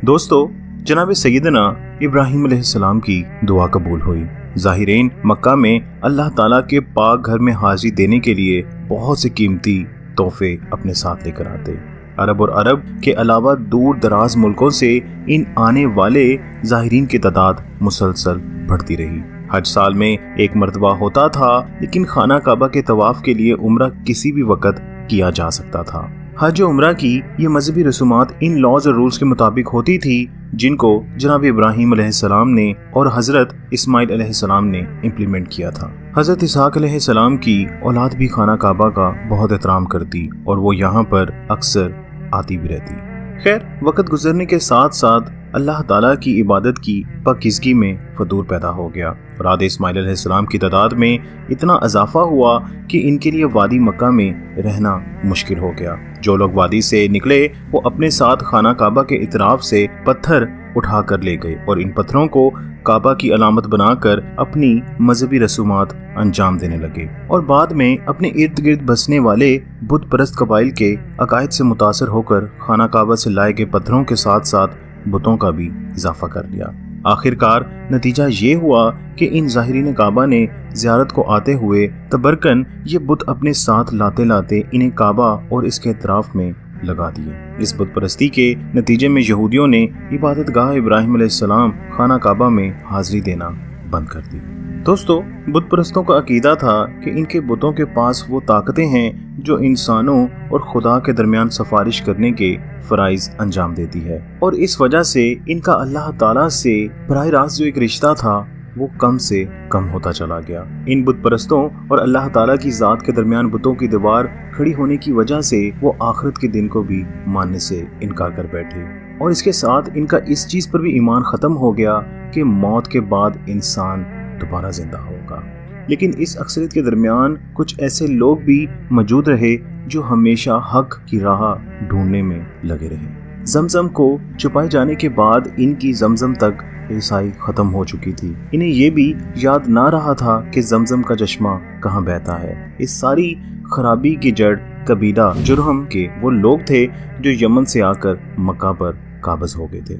دوستو، جناب سیدنا ابراہیم علیہ السلام کی دعا قبول ہوئی۔ ظاہرین مکہ میں اللہ تعالیٰ کے پاک گھر میں حاضری دینے کے لیے بہت سے قیمتی تحفے اپنے ساتھ لے کر آتے۔ عرب اور عرب کے علاوہ دور دراز ملکوں سے ان آنے والے ظاہرین کی تعداد مسلسل بڑھتی رہی۔ حج سال میں ایک مرتبہ ہوتا تھا، لیکن خانہ کعبہ کے طواف کے لیے عمرہ کسی بھی وقت کیا جا سکتا تھا۔ حج و عمرہ کی یہ مذہبی رسومات ان لاز اور رولز کے مطابق ہوتی تھی جن کو جناب ابراہیم علیہ السلام نے اور حضرت اسماعیل علیہ السلام نے امپلیمنٹ کیا تھا۔ حضرت اسحاق علیہ السلام کی اولاد بھی خانہ کعبہ کا بہت احترام کرتی اور وہ یہاں پر اکثر آتی بھی رہتی۔ خیر، وقت گزرنے کے ساتھ ساتھ اللہ تعالیٰ کی عبادت کی پاکیزگی میں فطور پیدا ہو گیا۔ اولاد اسماعیل علیہ السلام کی تعداد میں اتنا اضافہ ہوا کہ ان کے لیے وادی مکہ میں رہنا مشکل ہو گیا۔ جو لوگ وادی سے نکلے وہ اپنے ساتھ خانہ کعبہ کے اطراف سے پتھر اٹھا کر لے گئے اور ان پتھروں کو کعبہ کی علامت بنا کر اپنی مذہبی رسومات انجام دینے لگے، اور بعد میں اپنے ارد گرد بسنے والے بت پرست قبائل کے عقائد سے متاثر ہو کر خانہ کعبہ سے لائے گئے پتھروں کے ساتھ ساتھ بتوں کا بھی اضافہ کر لیا۔ آخر کار نتیجہ یہ ہوا کہ ان ظاہرین کعبہ نے زیارت کو آتے ہوئے تبرکن یہ بت اپنے ساتھ لاتے لاتے انہیں کعبہ اور اس کے اطراف میں لگا دیے۔ اس بت پرستی کے نتیجے میں یہودیوں نے عبادت گاہ ابراہیم علیہ السلام خانہ کعبہ میں حاضری دینا بند کر دی۔ دوستو، بت پرستوں کا عقیدہ تھا کہ ان کے بتوں کے پاس وہ طاقتیں ہیں جو انسانوں اور خدا کے درمیان سفارش کرنے کے فرائض انجام دیتی ہے، اور اس وجہ سے ان کا اللہ تعالیٰ سے براہ راست جو ایک رشتہ تھا وہ کم سے کم ہوتا چلا گیا۔ ان بت پرستوں اور اللہ تعالیٰ کی ذات کے درمیان بتوں کی دیوار کھڑی ہونے کی وجہ سے وہ آخرت کے دن کو بھی ماننے سے انکار کر بیٹھے، اور اس کے ساتھ ان کا اس چیز پر بھی ایمان ختم ہو گیا کہ موت کے بعد انسان دوبارہ زندہ ہوگا۔ لیکن اس اکثریت کے درمیان کچھ ایسے لوگ بھی موجود رہے جو ہمیشہ حق کی راہ ڈھونڈنے میں لگے رہے۔ زمزم کو چھپائے جانے کے بعد ان کی زمزم تک رسائی ختم ہو چکی تھی۔ انہیں یہ بھی یاد نہ رہا تھا کہ زمزم کا چشمہ کہاں بہتا ہے۔ اس ساری خرابی کی جڑ قبیلہ جرہم کے وہ لوگ تھے جو یمن سے آ کر مکہ پر قابض ہو گئے تھے۔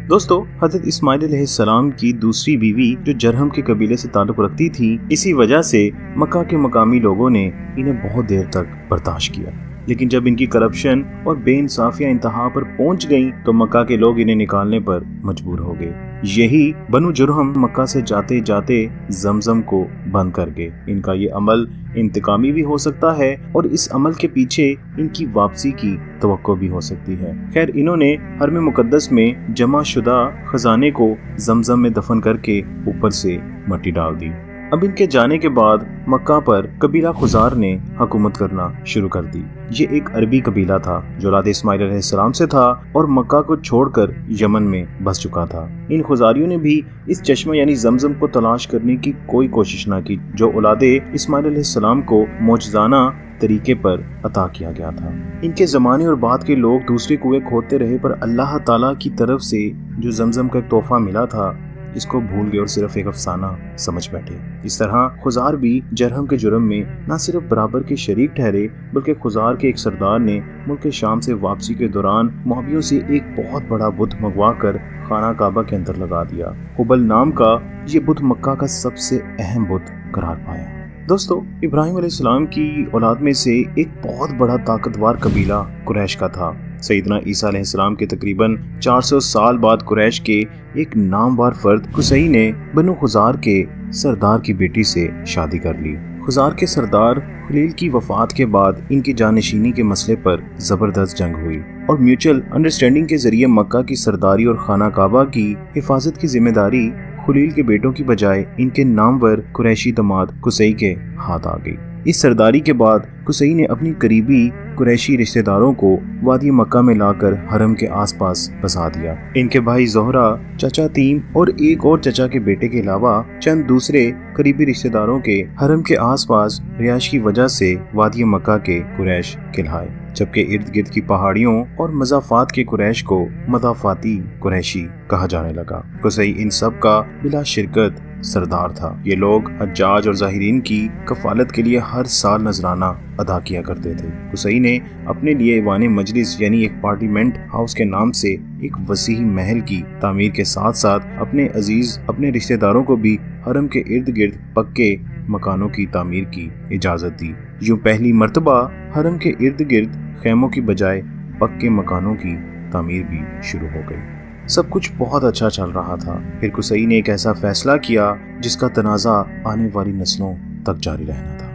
دوستو، حضرت اسماعیل علیہ السلام کی دوسری بیوی جو جرہم کے قبیلے سے تعلق رکھتی تھی، اسی وجہ سے مکہ کے مقامی لوگوں نے انہیں بہت دیر تک برداشت کیا، لیکن جب ان کی کرپشن اور بے انصافیاں انتہا پر پہنچ گئیں تو مکہ کے لوگ انہیں نکالنے پر مجبور ہو گئے۔ یہی بنو جرہم مکہ سے جاتے جاتے زمزم کو بند کر گئے۔ ان کا یہ عمل انتقامی بھی ہو سکتا ہے اور اس عمل کے پیچھے ان کی واپسی کی توقع بھی ہو سکتی ہے۔ خیر، انہوں نے حرم مقدس میں جمع شدہ خزانے کو زمزم میں دفن کر کے اوپر سے مٹی ڈال دی۔ اب ان کے جانے کے بعد مکہ پر قبیلہ خزار نے حکومت کرنا شروع کر دی۔ یہ ایک عربی قبیلہ تھا جو اولاد اسماعیل علیہ السلام سے تھا اور مکہ کو چھوڑ کر یمن میں بس چکا تھا۔ ان خزاریوں نے بھی اس چشمہ یعنی زمزم کو تلاش کرنے کی کوئی کوشش نہ کی جو اولاد اسماعیل علیہ السلام کو معجزانہ طریقے پر عطا کیا گیا تھا۔ ان کے زمانے اور بعد کے لوگ دوسرے کنویں کھودتے رہے، پر اللہ تعالیٰ کی طرف سے جو زمزم کا ایک تحفہ ملا تھا اس کو بھول گئے اور صرف ایک افسانہ سمجھ بیٹھے۔ اس طرح خزار بھی جرہم کے جرم میں نہ صرف برابر کے شریک ٹھہرے، بلکہ خزار کے ایک سردار نے ملک شام سے واپسی کے دوران موابیوں سے ایک بہت بڑا بت منگوا کر خانہ کعبہ کے اندر لگا دیا۔ حبل نام کا یہ بت مکہ کا سب سے اہم بت قرار پایا۔ دوستو، ابراہیم علیہ السلام کی اولاد میں سے ایک بہت بڑا طاقتور قبیلہ قریش کا تھا۔ سیدنا عیسیٰ علیہ السلام کے تقریباً 400 سال بعد قریش کے ایک نامور فرد قصی نے بنو خزار کے سردار کی بیٹی سے شادی کر لی۔ خزار کے سردار خلیل کی وفات کے بعد ان کی جانشینی کے مسئلے پر زبردست جنگ ہوئی اور میوچل انڈرسٹینڈنگ کے ذریعے مکہ کی سرداری اور خانہ کعبہ کی حفاظت کی ذمہ داری خلیل کے بیٹوں کی بجائے ان کے نامور قریشی داماد قصی کے ہاتھ آ گئی۔ اس سرداری کے بعد قصی نے اپنی قریبی قریشی رشتہ داروں کو وادی مکہ میں لا کر حرم کے آس پاس بسا دیا۔ ان کے بھائی زہرہ، چچا تیم اور ایک اور چچا کے بیٹے کے علاوہ چند دوسرے قریبی رشتہ داروں کے حرم کے آس پاس رہائش کی وجہ سے وادی مکہ کے قریش کہلائے، جبکہ ارد گرد کی پہاڑیوں اور مضافات کے قریش کو مضافاتی قریشی کہا جانے لگا۔ قصی ان سب کا بلا شرکت سردار تھا۔ یہ لوگ حجاج اور ظاہرین کی کفالت کے لیے ہر سال نذرانہ ادا کیا کرتے تھے۔ قصی نے اپنے لیے ایوان مجلس یعنی ایک پارلیمنٹ ہاؤس کے نام سے ایک وسیع محل کی تعمیر کے ساتھ ساتھ اپنے رشتہ داروں کو بھی حرم کے ارد گرد پکے مکانوں کی تعمیر کی اجازت دی۔ یوں پہلی مرتبہ حرم کے ارد گرد خیموں کی بجائے پکے مکانوں کی تعمیر بھی شروع ہو گئی۔ سب کچھ بہت اچھا چل رہا تھا۔ پھر قصی نے ایک ایسا فیصلہ کیا جس کا تنازع آنے والی نسلوں تک جاری رہنا تھا۔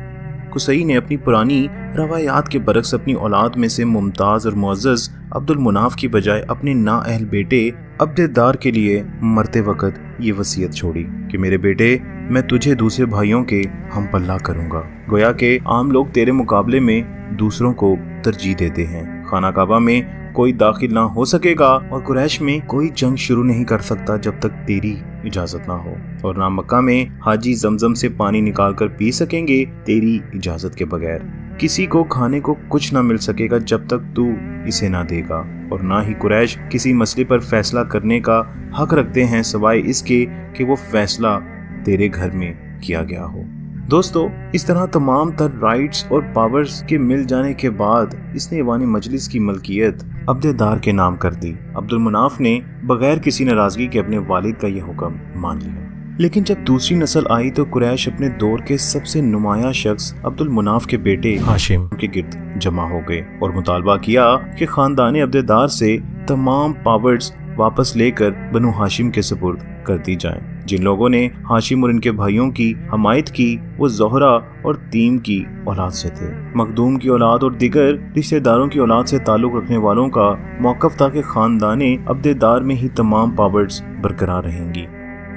قصی نے اپنی پرانی روایات کے برعکس اپنی اولاد میں سے ممتاز اور معزز عبد المناف کی بجائے اپنے نااہل بیٹے عبد دار کے لیے مرتے وقت یہ وصیت چھوڑی کہ میرے بیٹے، میں تجھے دوسرے بھائیوں کے ہم پلہ کروں گا۔ گویا کہ عام لوگ تیرے مقابلے میں دوسروں کو ترجیح دیتے ہیں۔ خانہ کعبہ میں کوئی داخل نہ ہو سکے گا اور قریش میں کوئی جنگ شروع نہیں کر سکتا جب تک تیری اجازت نہ ہو، اور نہ مکہ میں حاجی زمزم سے پانی نکال کر پی سکیں گے تیری اجازت کے بغیر۔ کسی کو کھانے کو کچھ نہ مل سکے گا جب تک تو اسے نہ دے گا، اور نہ ہی قریش کسی مسئلے پر فیصلہ کرنے کا حق رکھتے ہیں سوائے اس کے کہ وہ فیصلہ تیرے گھر میں کیا گیا ہو۔ دوستو، اس طرح تمام تر رائٹس اور پاورز کے مل جانے کے بعد اس نے ایوان مجلس کی ملکیت عبد دار کے نام کر دی۔ عبد المناف نے بغیر کسی ناراضگی کے اپنے والد کا یہ حکم مان لیا۔ لیکن جب دوسری نسل آئی تو قریش اپنے دور کے سب سے نمایاں شخص عبد المناف کے بیٹے ہاشم کے گرد جمع ہو گئے اور مطالبہ کیا کہ خاندان عبد دار سے تمام پاورز واپس لے کر بنو ہاشم کے سپرد کر دی جائیں۔ جن لوگوں نے ہاشم اور ان کے بھائیوں کی حمایت کی وہ زہرہ اور تیم کی اولاد سے تھے۔ مخدوم کی اولاد اور دیگر رشتہ داروں کی اولاد سے تعلق رکھنے والوں کا موقف تھا کہ خاندان عبد دار میں ہی تمام پاورز برقرار رہیں گی۔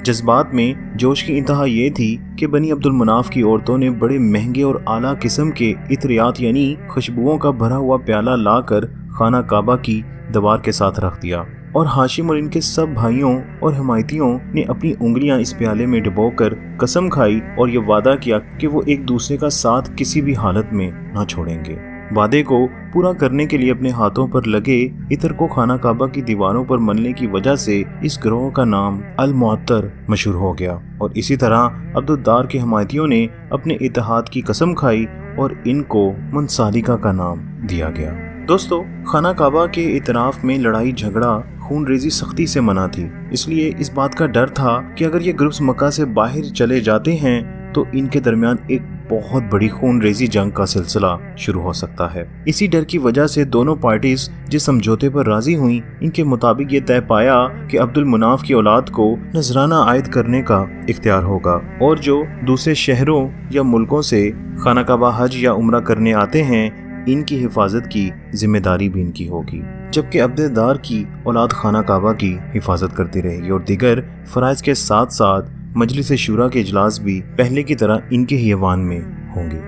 جذبات میں جوش کی انتہا یہ تھی کہ بنی عبد المناف کی عورتوں نے بڑے مہنگے اور اعلیٰ قسم کے عطریات یعنی خوشبوؤں کا بھرا ہوا پیالہ لا کر خانہ کعبہ کی دیوار کے ساتھ رکھ دیا، اور ہاشم اور ان کے سب بھائیوں اور حمایتیوں نے اپنی انگلیاں اس پیالے میں ڈبو کر قسم کھائی اور یہ وعدہ کیا کہ وہ ایک دوسرے کا ساتھ کسی بھی حالت میں نہ چھوڑیں گے۔ وعدے کو پورا کرنے کے لیے اپنے ہاتھوں پر لگے عطر کو خانہ کعبہ کی دیواروں پر ملنے کی وجہ سے اس گروہ کا نام المعطر مشہور ہو گیا، اور اسی طرح عبد الدار کے حمایتیوں نے اپنے اتحاد کی قسم کھائی اور ان کو منسالکہ کا نام دیا گیا۔ دوستو، خانہ کعبہ کے اطراف میں لڑائی جھگڑا خون ریزی سختی سے منع تھی، اس لیے اس بات کا ڈر تھا کہ اگر یہ گروپس مکہ سے باہر چلے جاتے ہیں تو ان کے درمیان ایک بہت بڑی خون ریزی جنگ کا سلسلہ شروع ہو سکتا ہے۔ اسی ڈر کی وجہ سے دونوں پارٹیز جس سمجھوتے پر راضی ہوئیں، ان کے مطابق یہ طے پایا کہ عبد المناف کی اولاد کو نذرانہ عائد کرنے کا اختیار ہوگا، اور جو دوسرے شہروں یا ملکوں سے خانہ کعبہ حج یا عمرہ کرنے آتے ہیں ان کی حفاظت کی ذمہ داری بھی ان کی ہوگی، جبکہ عبد دار کی اولاد خانہ کعبہ کی حفاظت کرتی رہے گی، اور دیگر فرائض کے ساتھ ساتھ مجلس شورا کے اجلاس بھی پہلے کی طرح ان کے ہی ایوان میں ہوں گے۔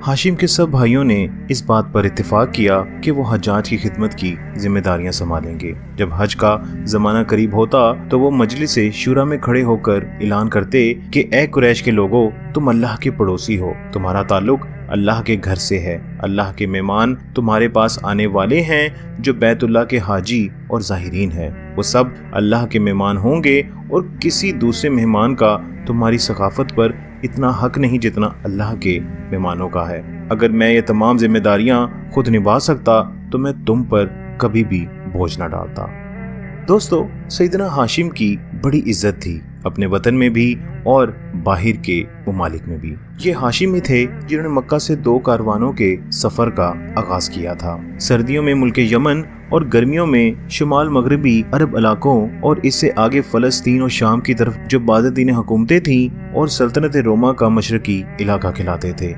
ہاشم کے سب بھائیوں نے اس بات پر اتفاق کیا کہ وہ حجاج کی خدمت کی ذمہ داریاں سنبھالیں گے۔ جب حج کا زمانہ قریب ہوتا تو وہ مجلس شورا میں کھڑے ہو کر اعلان کرتے کہ اے قریش کے لوگوں، تم اللہ کے پڑوسی ہو، تمہارا تعلق اللہ کے گھر سے ہے، اللہ کے مہمان تمہارے پاس آنے والے ہیں جو بیت اللہ کے حاجی اور ظاہرین ہیں، وہ سب اللہ کے مہمان ہوں گے، اور کسی دوسرے مہمان کا تمہاری ثقافت پر اتنا حق نہیں جتنا اللہ کے مہمانوں کا ہے۔ اگر میں یہ تمام ذمہ داریاں خود نبھا سکتا تو میں تم پر کبھی بھی بوجھ نہ ڈالتا۔ دوستو، سیدنا ہاشم کی بڑی عزت تھی، اپنے وطن میں بھی اور باہر کے ممالک میں بھی۔ یہ ہاشم ہی تھے جنہوں نے مکہ سے 2 کاروانوں کے سفر کا آغاز کیا تھا، سردیوں میں ملک یمن اور گرمیوں میں شمال مغربی عرب علاقوں، اور اس سے آگے فلسطین اور شام کی طرف جو باذدین حکومتیں تھیں اور سلطنت روما کا مشرقی علاقہ کھلاتے تھے۔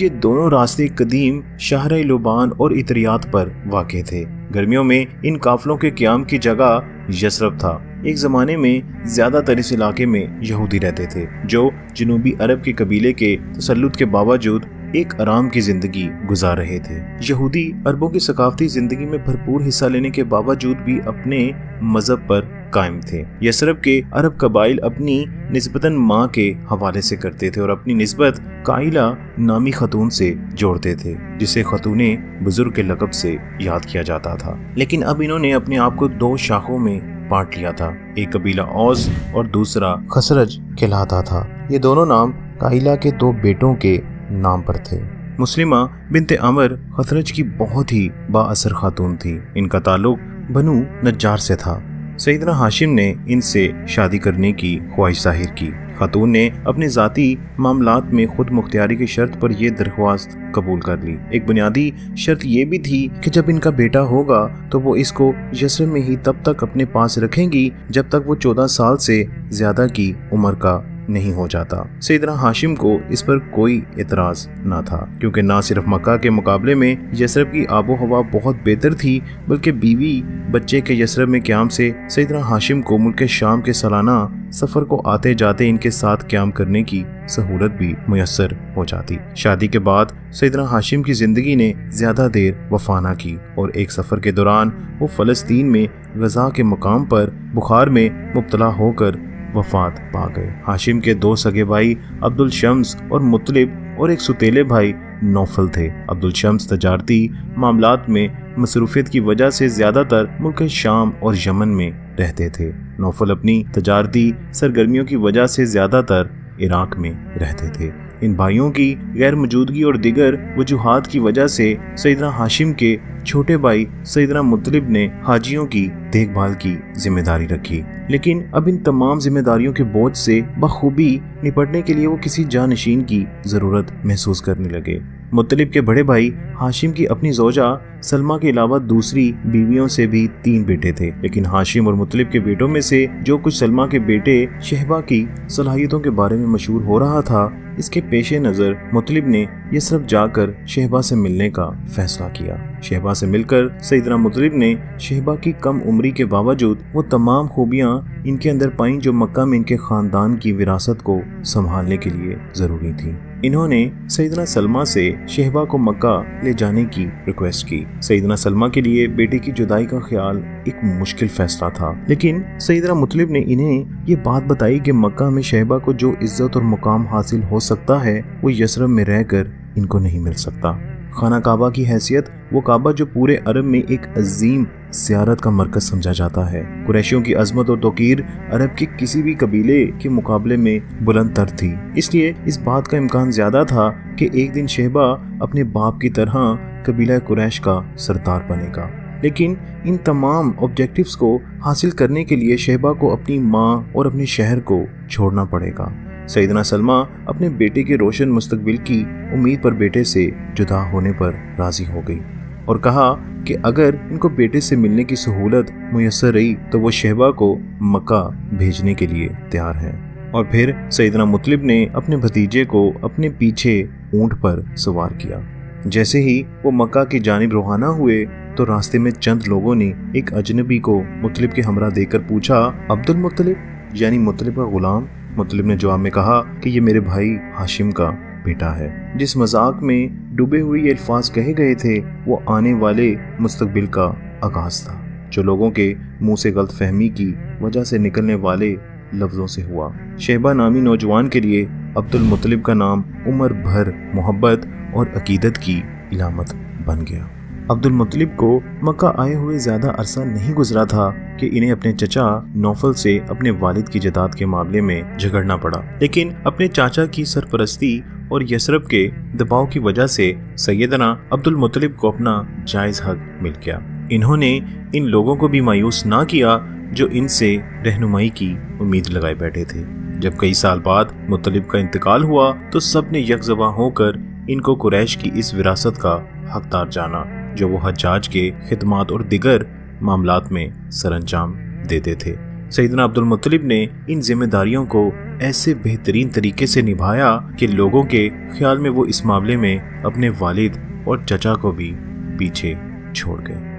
یہ دونوں راستے قدیم شاہراہ لبان اور عطریات پر واقع تھے۔ گرمیوں میں ان قافلوں کے قیام کی جگہ یثرب تھا۔ ایک زمانے میں زیادہ تر اس علاقے میں یہودی رہتے تھے جو جنوبی عرب کے قبیلے کے تسلط کے باوجود ایک آرام کی زندگی گزار رہے تھے۔ یہودی عربوں کی ثقافتی زندگی میں بھرپور حصہ لینے کے باوجود بھی اپنے مذہب پر قائم تھے۔ یثرب کے عرب قبائل اپنی نسبتاً ماں کے حوالے سے کرتے تھے اور اپنی نسبت قائلہ نامی خاتون سے جوڑتے تھے، جسے خاتون بزرگ کے لقب سے یاد کیا جاتا تھا۔ لیکن اب انہوں نے اپنے آپ کو 2 شاخوں میں بانٹ لیا تھا، ایک قبیلہ اوس اور دوسرا خزرج کہلاتا تھا۔ یہ دونوں نام قائلہ کے 2 بیٹوں کے نام پر تھے۔ مسلمہ بنت عمر خزرج کی بہت ہی با اثر خاتون تھی۔ ان کا تعلق بنو نجار سے تھا۔ سیدنا ہاشم نے ان سے شادی کرنے کی خواہش ظاہر کی۔ خاتون نے اپنے ذاتی معاملات میں خود مختاری کی شرط پر یہ درخواست قبول کر لی۔ ایک بنیادی شرط یہ بھی تھی کہ جب ان کا بیٹا ہوگا تو وہ اس کو یثرب میں ہی تب تک اپنے پاس رکھیں گی جب تک وہ 14 سال سے زیادہ کی عمر کا نہیں ہو جاتا۔ سیدنا ہاشم کو اس پر کوئی اعتراض نہ تھا، کیونکہ نہ صرف مکہ کے مقابلے میں یثرب کی آب و ہوا بہت بہتر تھی، بلکہ بیوی بچے کے یثرب میں قیام سے سیدنا ہاشم کو ملک شام کے سالانہ سفر کو آتے جاتے ان کے ساتھ قیام کرنے کی سہولت بھی میسر ہو جاتی۔ شادی کے بعد سیدنا ہاشم کی زندگی نے زیادہ دیر وفا نہ کی اور ایک سفر کے دوران وہ فلسطین میں غزہ کے مقام پر بخار میں مبتلا ہو کر وفات پا گئے۔ ہاشم کے 2 سگے بھائی عبد الشمس اور مطلب اور ایک ستیلے بھائی نوفل تھے۔ عبد الشمس تجارتی معاملات میں مصروفیت کی وجہ سے زیادہ تر ملک شام اور یمن میں رہتے تھے۔ نوفل اپنی تجارتی سرگرمیوں کی وجہ سے زیادہ تر عراق میں رہتے تھے۔ ان بھائیوں کی غیر موجودگی اور دیگر وجوہات کی وجہ سے سیدنا ہاشم کے چھوٹے بھائی سیدنا مطلب نے حاجیوں کی دیکھ بھال کی ذمہ داری رکھی، لیکن اب ان تمام ذمہ داریوں کے بوجھ سے بخوبی نپٹنے کے لیے وہ کسی جانشین کی ضرورت محسوس کرنے لگے۔ مطلب کے بڑے بھائی ہاشم کی اپنی زوجہ سلمہ کے علاوہ دوسری بیویوں سے بھی 3 بیٹے تھے، لیکن ہاشم اور مطلب کے بیٹوں میں سے جو کچھ سلمہ کے بیٹے شہبہ کی صلاحیتوں کے بارے میں مشہور ہو رہا تھا، اس کے پیش نظر مطلب نے یثرب جا کر شہبہ سے ملنے کا فیصلہ کیا۔ شہبہ سے مل کر سیدنا مطلب نے شہبہ کی کم عمری کے باوجود وہ تمام خوبیاں ان کے اندر پائیں جو مکہ میں ان کے خاندان کی وراثت کو سنبھالنے کے لیے ضروری تھی۔ انہوں نے سیدنا سلمہ سے شہبہ کو مکہ لے جانے کی ریکویسٹ کی۔ سیدنا سلمہ کے لیے بیٹے کی جدائی کا خیال ایک مشکل فیصلہ تھا، لیکن سیدنا مطلب نے انہیں یہ بات بتائی کہ مکہ میں شہبہ کو جو عزت اور مقام حاصل ہو سکتا ہے وہ یثرب میں رہ کر ان کو نہیں مل سکتا۔ خانہ کعبہ کی حیثیت وہ کعبہ جو پورے عرب میں ایک عظیم زیارت کا مرکز سمجھا جاتا ہے۔ قریشیوں کی عظمت اور توقیر عرب کے کسی بھی قبیلے کے مقابلے میں بلند تر تھی، اس لیے اس بات کا امکان زیادہ تھا کہ ایک دن شہبہ اپنے باپ کی طرح قبیلہ قریش کا سردار بنے گا۔ لیکن ان تمام آبجیکٹیوز کو حاصل کرنے کے لیے شہبہ کو اپنی ماں اور اپنے شہر کو چھوڑنا پڑے گا۔ سیدنا سلمہ اپنے بیٹے کے روشن مستقبل کی امید پر بیٹے سے جدا ہونے پر راضی ہو گئی اور کہا کہ اگر ان کو بیٹے سے ملنے کی سہولت میسر رہی تو وہ شہبہ کو مکہ بھیجنے کے لیے تیار ہیں۔ اور پھر سیدنا مطلب نے اپنے بھتیجے کو اپنے پیچھے اونٹ پر سوار کیا۔ جیسے ہی وہ مکہ کی جانب روانہ ہوئے تو راستے میں چند لوگوں نے ایک اجنبی کو مطلب کے ہمراہ دیکھ کر پوچھا، عبد المطلب یعنی مطلب کا غلام؟ مطلب نے جواب میں کہا کہ یہ میرے بھائی ہاشم کا بیٹا ہے۔ جس مذاق میں ڈوبے ہوئے یہ الفاظ کہے گئے تھے وہ آنے والے مستقبل کا آغاز تھا، جو لوگوں کے منہ سے غلط فہمی کی وجہ سے نکلنے والے لفظوں سے ہوا۔ شہبہ نامی نوجوان کے لیے عبد المطلب کا نام عمر بھر محبت اور عقیدت کی علامت بن گیا۔ عبد المطلب کو مکہ آئے ہوئے زیادہ عرصہ نہیں گزرا تھا کہ انہیں اپنے چچا نوفل سے اپنے والد کی جداد کے معاملے میں جھگڑنا پڑا، لیکن اپنے چاچا کی سرپرستی اور یثرب کے دباؤ کی وجہ سے سیدنا عبد المطلب کو اپنا جائز حق مل گیا۔ انہوں نے ان لوگوں کو بھی مایوس نہ کیا جو ان سے رہنمائی کی امید لگائے بیٹھے تھے۔ جب کئی سال بعد مطلب کا انتقال ہوا تو سب نے یک زباں ہو کر ان کو قریش کی اس وراثت کا حقدار جانا جو وہ حجاج کے خدمات اور دیگر معاملات میں سر انجام دیتے تھے۔ سیدنا عبد المطلب نے ان ذمہ داریوں کو ایسے بہترین طریقے سے نبھایا کہ لوگوں کے خیال میں وہ اس معاملے میں اپنے والد اور چچا کو بھی پیچھے چھوڑ گئے۔